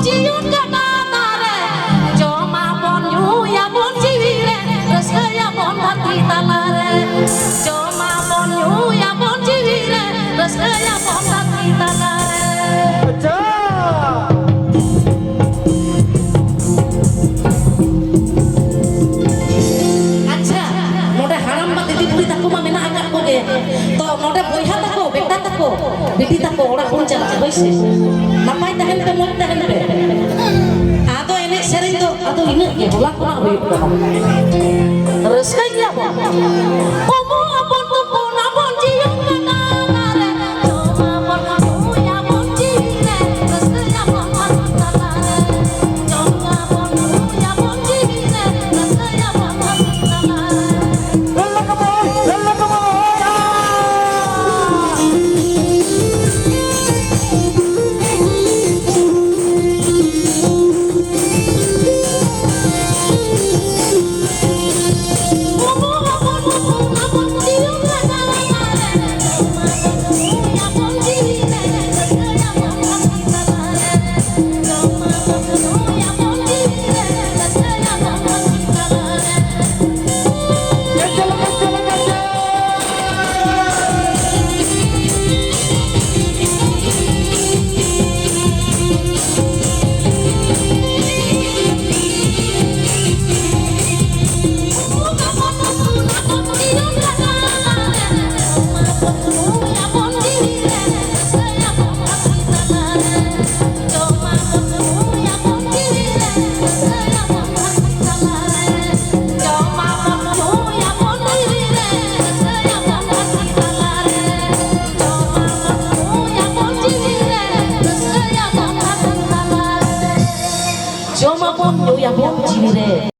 jiun kanare joma bon ya bon jiwire rasaya bon hati tanare joma bon ya bon jiwire rasaya bon hati tanare acha node haram ba didi budi taku ma mena agak ko ge to node boiha tako beta tako bidi tako ora pun chala hoise napai tahen pe moj tahen pe ado ene sering do ado ine ge hola kona hoye ko raskai ya bo omo apon to pona bon jiung kanare joma bon ya bon jire rasaya bon tanare joma bon ya bon jire rasaya bon tanare Joma pun yo ya pun jire